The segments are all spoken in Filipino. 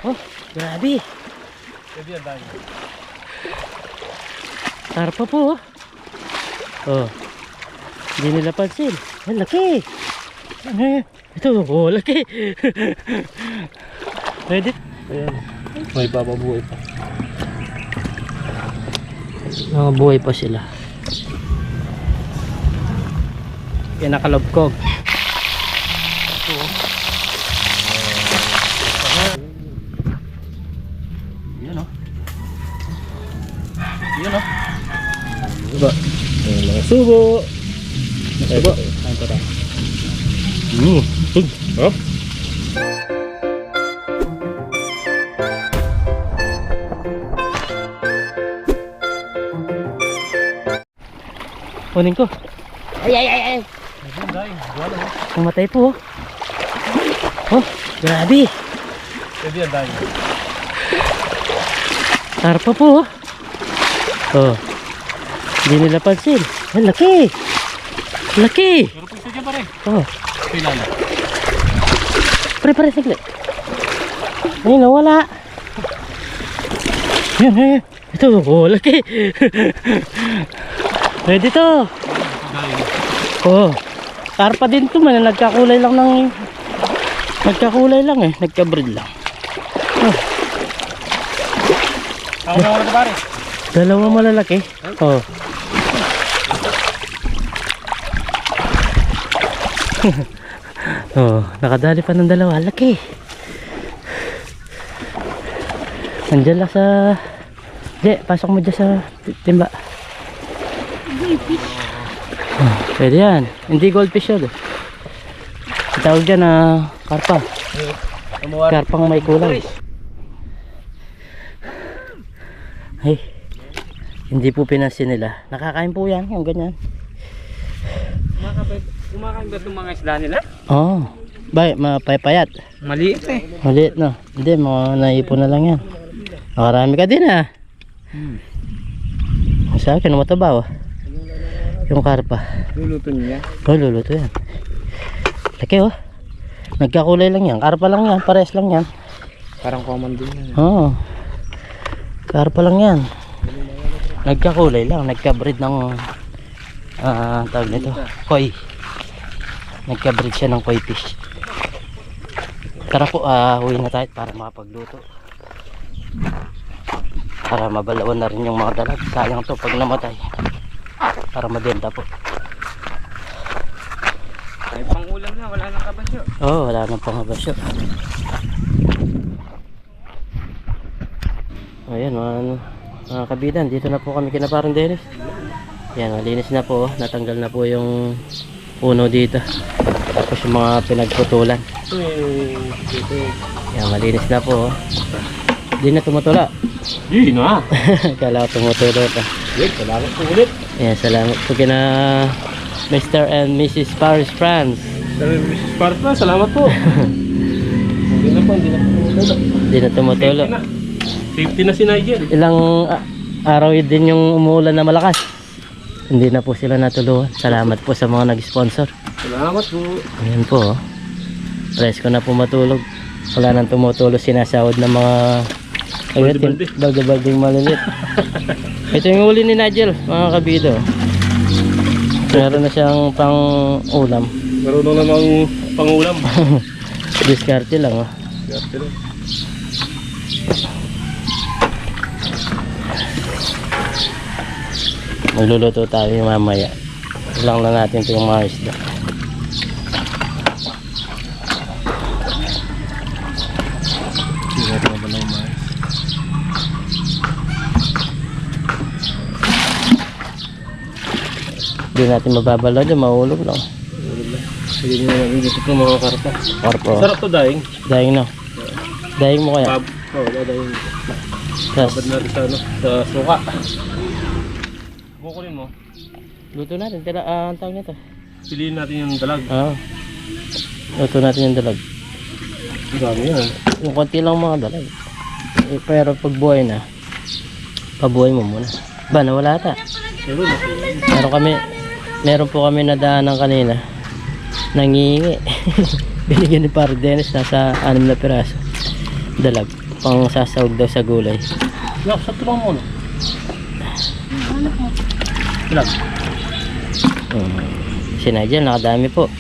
Oh, grabe. Karpa po. Oh. Hindi nila pansin. Ang laki. Ito, oh, laki. Pwede. Ayan. May bababuhay pa. Mga buhay pa sila. Yan nakalabkog. Ito. Yan o. Yan o. Diba? Yan mga subo. Subo. Kain pa tayo. Oh. Kunin ko. Ay. Namatay po. Oh, grabe. Karpa po. Oh. Hindi nila pansin. Ang laki. Laki. Pero pag sadya pare. Oh. Pilala. Pare, saglit. Ay, nawala. Yan. Ito, oh, laki. Pwede to. Oh. Karpa din to man, nagkakulay lang nagka-breed lang. Oh. Ako na pare. Dalawa malalaki. Oh. Oh, nakadali pa ng dalawa, laki. Nandiyan lang sa pasok mo dyan sa timba. Oh, pwede yan. Hindi goldfish yun. Tawag dyan na karpa. Karpang may kulay. Ay, hindi po pinansin nila. Nakakain po yan, yung ganyan. Kumakain ba itong mga isda nila? Oo. Mapaypayat. Maliit eh. Maliit no. Hindi, mga naipon na lang yan. Nakarami ka din ah. Sa akin, mataba oh. Yung karpa. Luluto niya. Oh, luluto yan. Laki oh. Nagkakulay lang yan. Karpa lang yan. Pares lang yan. Parang common din yan. Oo. Karpa lang yan. Nagkakulay lang. Nagka-breed ng tawag nito. Koi. Nagka-breed siya ng koi fish. Tara po, uwi na tayo para makapagluto. Para mabalawan na rin yung mga dalag. Sayang to pag namatay. Para mabenta po. Ay pang ulam na, wala nang kabasyo. Oo, wala nang pangabasyo. Ayan mga kabidan, dito na po kami kina Parang Dennis. Yan, malinis na po. Natanggal na po yung puno dito. Tapos yung mga pinagputulan. Yan, malinis na po. Hindi na tumutula. Hindi na. Kala ko tumutula pa. Salamat po ulit. Yan, salamat po kina Mr. and Mrs. Paris France. Mrs. Parpa, salamat po. Hindi na tumutulog. Hindi na tumutula. Safety na si Nigel. Ilang araw din yung umuulan na malakas. Hindi na po sila natulungan. Salamat po sa mga nag-sponsor. Salamat po. Ayan po. Presko na po matulog. Wala nang tumutulog. Sinasahod ng mga balde-balding malilit. Ito yung uli ni Nigel, mga kabido. Meron na siyang pang ulam. Marunong namang pangulam. Diskarte lang oh. Diskarte lang. Magluluto tayo mamaya. Ilang na natin ito yung mga isda. Hindi natin mababalaw dyan, mahulog lang. Hindi nyo naman dito ito mga karpa. Karpo. Sarap to daing. Daing no. Daing mo kaya? Oo, daing. Tapos Babad natin sa, sa suka. Kukunin mo. luto natin. Ang tawag nito. Piliin natin yung dalag. Oo. Luto natin yung dalag. Ang dami yan. Yung konti lang mga dalag. Pero pag buhay na, pabuhay mo muna. Ba, nawala ata. Meron po kami nadaanan kanina. Nangingi. Binigyan ni Parang Dennis, nasa 6 na piraso. Dalag. pang sasawag daw sa gulay. Yak, sa tulong mo, no? Ilang? Si Nigel, nakadami po.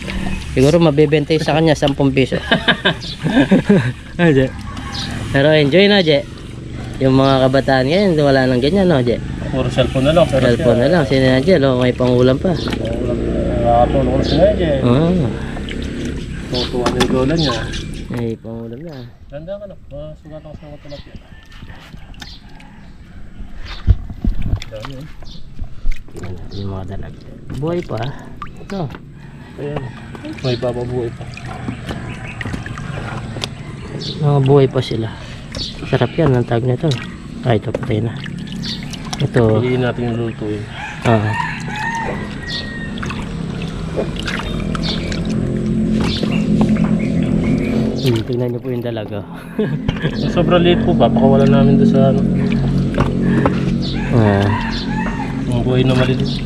Siguro mabibenta sa kanya 10 piso. Pero enjoy na, Je. Yung mga kabataan ngayon, wala nang ganyan, no, Je? Puro cellphone na lang. Cellphone na lang. Si Nigel, may pangulam pa. Nakakatulong ko na siya, tutuwa na yung lola niya. May pangulam na. Ganda ka na. Sugat ako sa mga tilapia. Dami, eh. Tingnan natin yung mga dalag. Buhay pa. No. Ayan. May bababuhay pa. Mga buhay pa sila. Sarap yan ang tawag nito. Ito patay na. Ito. Piliin natin yung lulutuin. Tingnan nyo po yung dalaga. Sobrang late po ba? Pakawala namin doon sa ano. Yung buhay na malilit.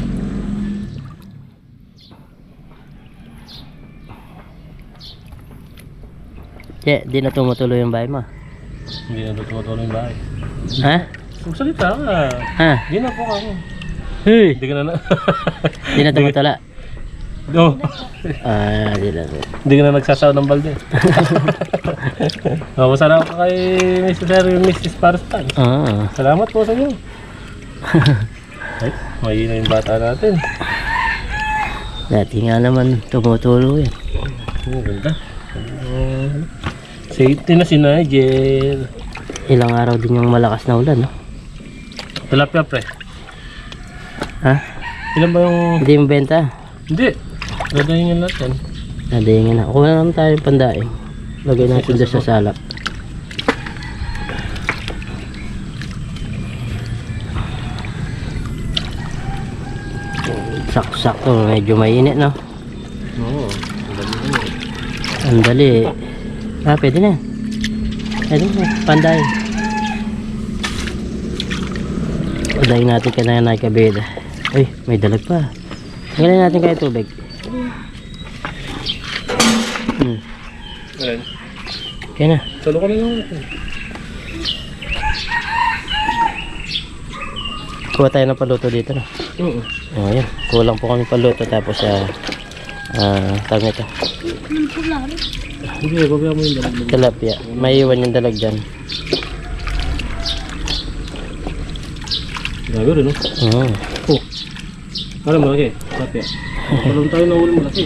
Di na tumutuloy yung bahay mo. Hindi na tutuwa yung bahay. Ha? Magsalita ka. Ha? Hindi na po ako. Hey! Hindi ka na Di na tumutula. No. Di na. Hindi ka na nagsasaw ng balde. Masarap ka kay Mr. and Mrs. Parstan. Salamat po sa inyo. Ay, mahina yung bata natin. Dati nga naman tumutulo yan. Ganda. Safety na si Nigel. Ilang araw din yung malakas na ulan, no? Tilapia, pre. Ha? Ilan ba yung... Hindi mo benta? Hindi. Dadahingin natin. Nadayingin na. Kuha naman tayo yung pandaing. Lagay natin doon sa salak. Sakto-sakto. Medyo mainit, no? Oo. Ang dali. Pwede na. Pwede na. Pandaing. Padayin natin ka na nakikabida. Uy, may dalag pa. Ngayon natin kayo tubig. Ayan. Kaya na. Salo ka na lang natin. Kuha tayo ng paluto dito na. Oo. Ayan. Kulang po kami paluto tapos tawag nito. Hindi, babaya mo yung dalag. Tilapia. May iwan yung dalag dyan. Grabe rin, no? Oh. Parang malaki. Tilapia. Parang tayo na ulo malaki.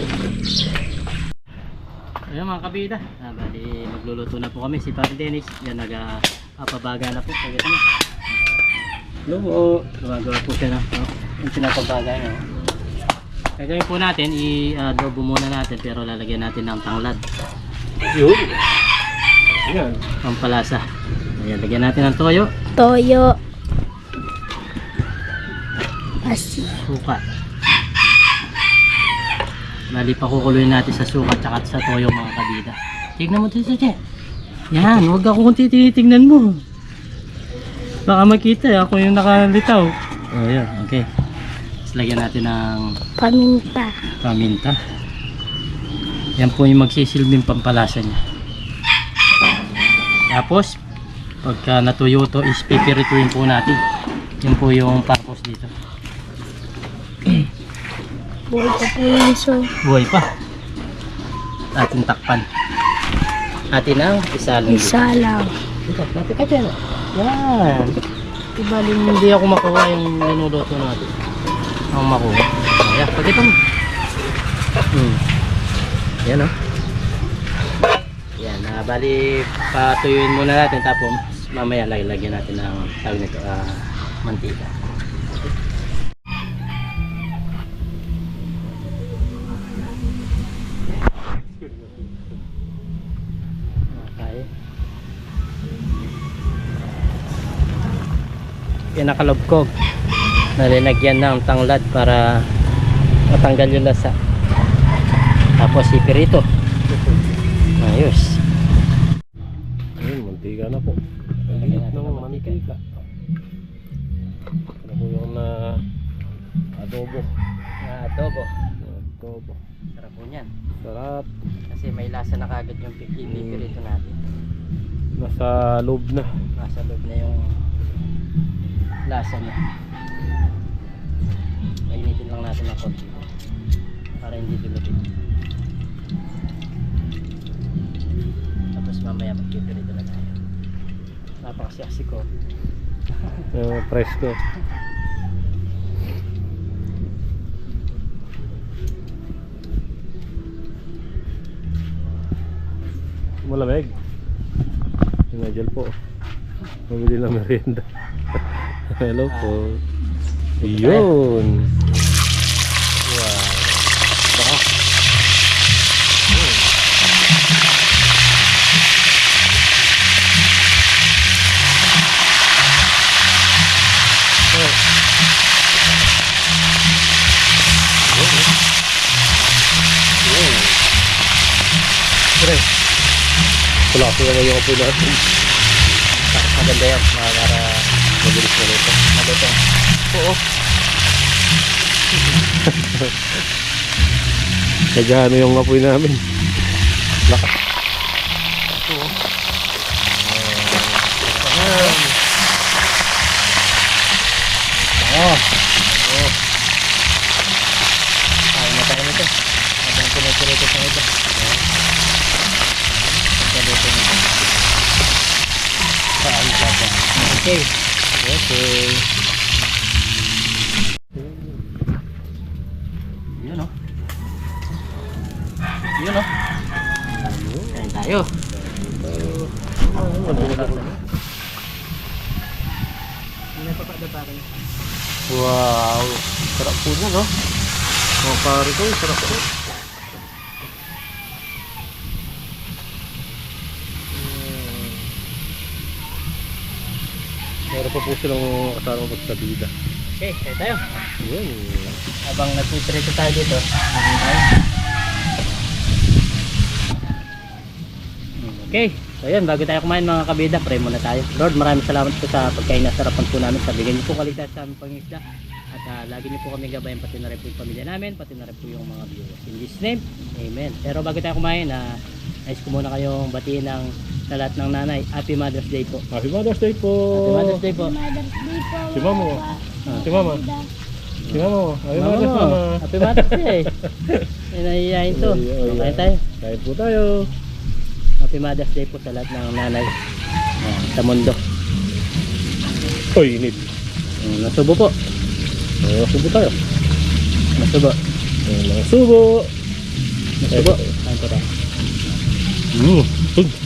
Ayan mga kabida. Bali, magluluto na po kami. Si Papa Dennis. Yan, nag-pabaga na po. Pagkita na. Hello. Gumagawa po siya na. Yung pinapabaga na. Gagawin po natin, i-adobo muna natin pero lalagyan natin ng tanglad. Yun. Ayan. Pampalasa. Ayan, lagyan natin ng toyo. Toyo. Asin. Suka. Bali, pakukuluin natin sa suka at sa toyo mga kabida. Tignan mo dito, Che. Yan, huwag ako kung tinitignan mo. Baka makita, ako yung nakalitaw. Oh, yan, okay. Tapos lagyan natin ng Paminta. paminta. Yan po yung magsisilbing pampalasa niya. Tapos, pagka natuyo to, is pipirituin po natin. Yan po yung purpose dito. Buhay pa po yung iso. Buhay pa. Ating takpan. Atin ang isalang dito. Isa lang. Dito, natin ka dyan. Yan. Ibaling hindi ako makuha yung linuluto natin. Ang makuha. Ayan, pagkita mo. Yan, oh. Yan, bali patuyuin muna natin tapos mamaya lagyan natin ng tawag nito, mantika. Okay. Pinakalubkog. Nalinagyan ng tanglad para matanggal yung lasa. Tapos ipirito. Ayos. Ayun, mantika na po. Ang liit ng mantika. Ano po yung adobo. Adobo. Adobo. Sarap po niyan. Sarap. Kasi may lasa na kagad yung pipirito natin. Nasa loob na. Nasa loob na yung lasa niya. Painitin lang natin ng konti para hindi dumikit. Tapos mamaya magpipirito na tayo. Napakasaksi ko. Presko. Malamig. Si Nigel po. Mamili ng merienda. Hello po. Yun. Wow. Baka. Pre. Wala ko yung apoy natin. Maganda yan. Para mabilis maluto. Maluto. Oo. Nagano yung apoy namin. Lakas. Oo. Oo. Oo. Ayaw na tayo nito. Habang pinagpilitot na ito. Maluto nito. Saan ka ba? Okay. Okay. Yun o. Yun o. Kain tayo. Wow. Sarap po na, no? Mga pare ko, sarap po. Meron pa po silang kasama magkabida. Okay, kain tayo. Yun. Habang nagpiprito tayo dito. Okay, so yun, bago tayo kumain mga kabida, pray muna tayo. Lord, maraming salamat po sa pagkain na sarapan po namin. Sabigyan niyo po kaligtas sa aming pangisda. At lagi niyo po kami gabayan, pati na rin po yung pamilya namin, pati na rin po yung mga viewers. In Jesus name, Amen. Pero bago tayo kumain, nais ko muna kayong batiin ng sa lahat ng nanay. Happy Mother's Day po. Happy Mother's Day po. Happy Mother's Day po. Mother's Day po. Si Mama. Si Mama. Si Mama. Happy Mother's Mama, Day. Happy Mother's Day. Nahihiyain to. Kain tayo. Kain po tayo. Happy Mother's Day po sa lahat ng nanay sa mundo. Uy, init. Nasubo po. Subo tayo. Nasubo. Subo. Nasubo. Kain po tayo.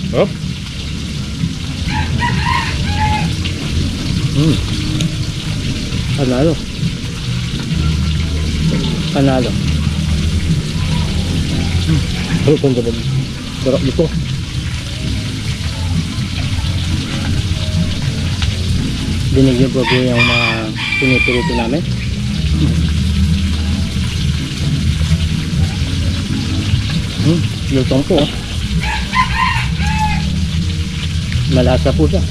Sarap. Panalo. Panalo. Sarap ang gabi. Sarap nito. Dinig niyo po ba yung mga pinipirito namin? Lutong po. Malasa po siya.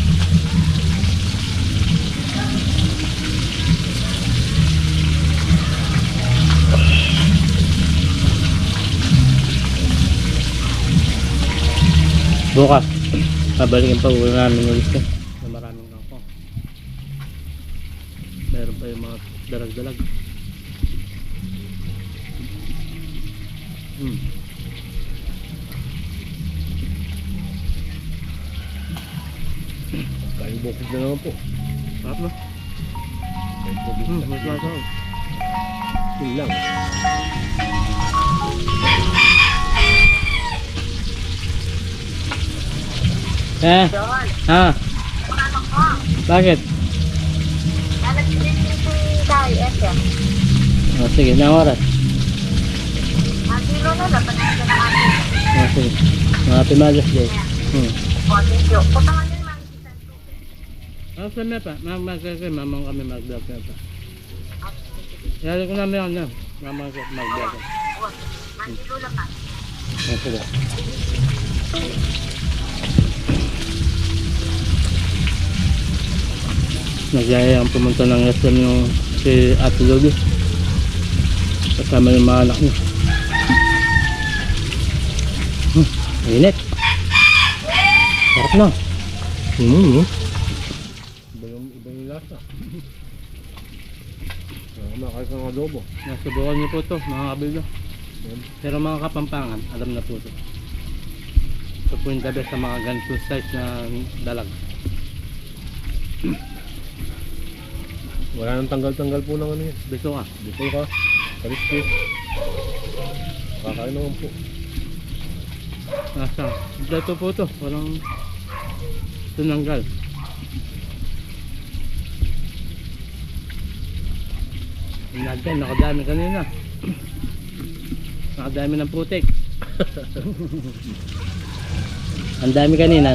Bukas, pabalikin pa uwi namin ulit na maraming kangkong. Meron pa yung mga dalag-dalag. Kain bukid na naman po. Sarap na. Kain bukid na. Mas masarap. Yun lang. Bakit? Oh, sige, na oras. Oh, sige. Happy Mother's Day. Saan na pa? Mamang kami mag-vlog na pa. Yari ko namin ako na. Mamang kami mag-vlog. Oh, sige. Nagyayang pumunta ng SM yung si Ate Lodi kasama yung mga anak niya. Init. Sarap na. Iba yung lasa. Kumakain ka ng adobo. Nasubukan niyo po ito, mga kabildo. Pero mga kapampangan, alam na po ito. Ito po yung the best sa mga ganito size na dalag. Wala nang tanggal-tanggal po ng ano yun. Beso ka. Dito ka. Kaliskis. Kakain naman po. Nasa. Dito po ito. Walang tunanggal. Nagdan, nakadami kanina. Nakadami ng putik. Ang dami kanina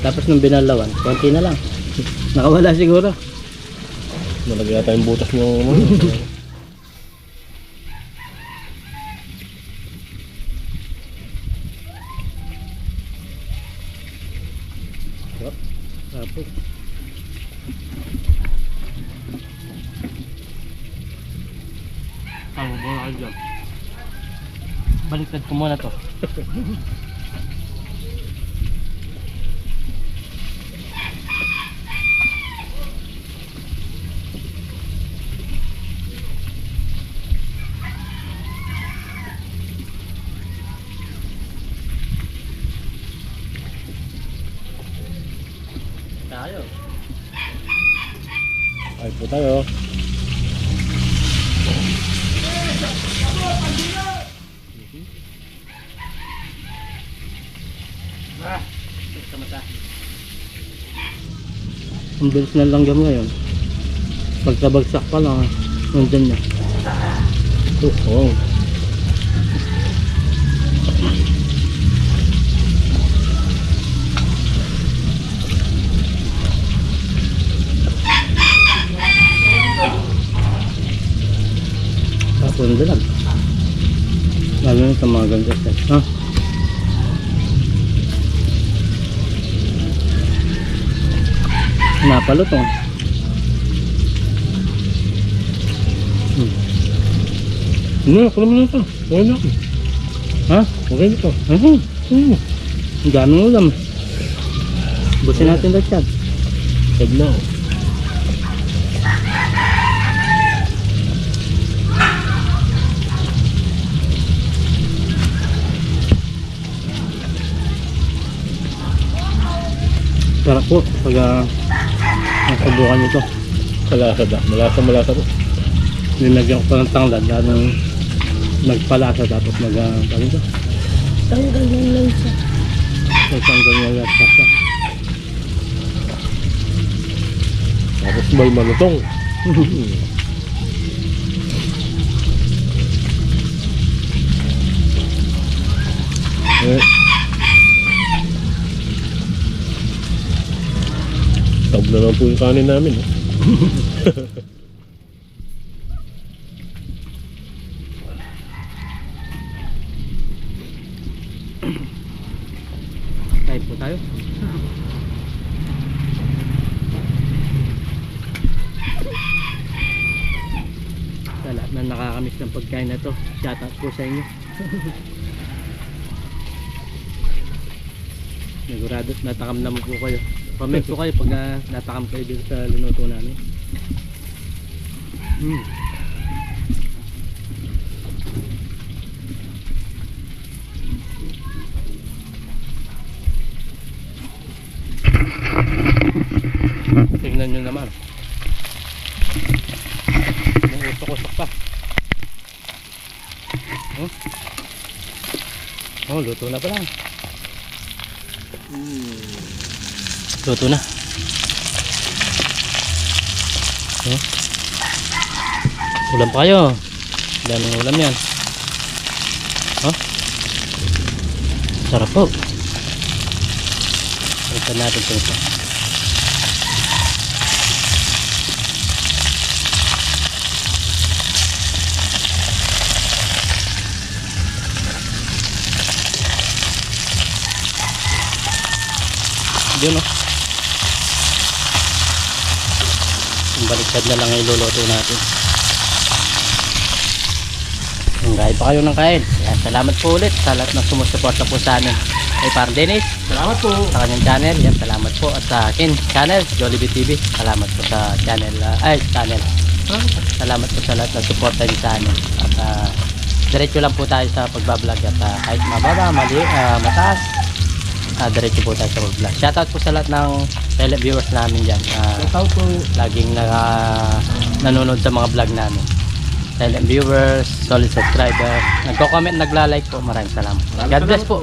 tapos nung binalawan, konti na lang. Nakawala siguro. Nalagyan tayong butas ng Tapos bola kayo dyan. Baliktad ko muna to. Tayo. Ay po tayo. Ang bilis na langgam ngayon. Pagkabagsak pa lang, nandyan na. Oh. Tapos ang dalag. Lalo na sa mga ganda size. Ha? Napalutong. Ako naman ito. Okay na ako. Ha? Okay na ito. Ang daming ulam. Busin natin daw siya. Sab na ako. Sarap po pag nasubukan nito. Malasa po. Nilagyan ko pa ng tanglad lalong nagpalasa tapos ano ito? Tanggal yung lansa. Nagtanggal niya yung lasa. Tapos may malutong. Tab na lang po yung kanin namin. Kain po tayo. Sa lahat na nakakamiss ng pagkain na to, shoutout po sa inyo. Sigurado natakam naman po kayo. Comment po kayo pag natakam kayo dito sa linuto namin. Tingnan nyo naman. Usok-usok pa. Oh, luto na pa lang. Luto na. Ulam pa kayo. Daming ulam yan. Sarap po. Pagkan natin ito isa. Yun o. Baliktad na lang iluluto natin. Kain pa kayo ng kain. Salamat po ulit sa lahat ng sumusuporta po sa amin. kay Par Dennis Salamat po. sa kanyang channel. Yan, salamat po. At sa akin channel, Jollibee TV. Salamat po sa channel. Channel. Salamat po sa lahat na suporta niyo sa amin. At diretso lang po tayo sa pagbablog at kahit mababa, mataas, diretso po tayo sa pagbablog. Shoutout po sa lahat ng silent viewers namin dyan. Shoutout po. Laging nanonood sa mga vlog namin. Silent viewers, solid subscriber, nagko-comment, nagla-like po. Maraming salamat. God bless po.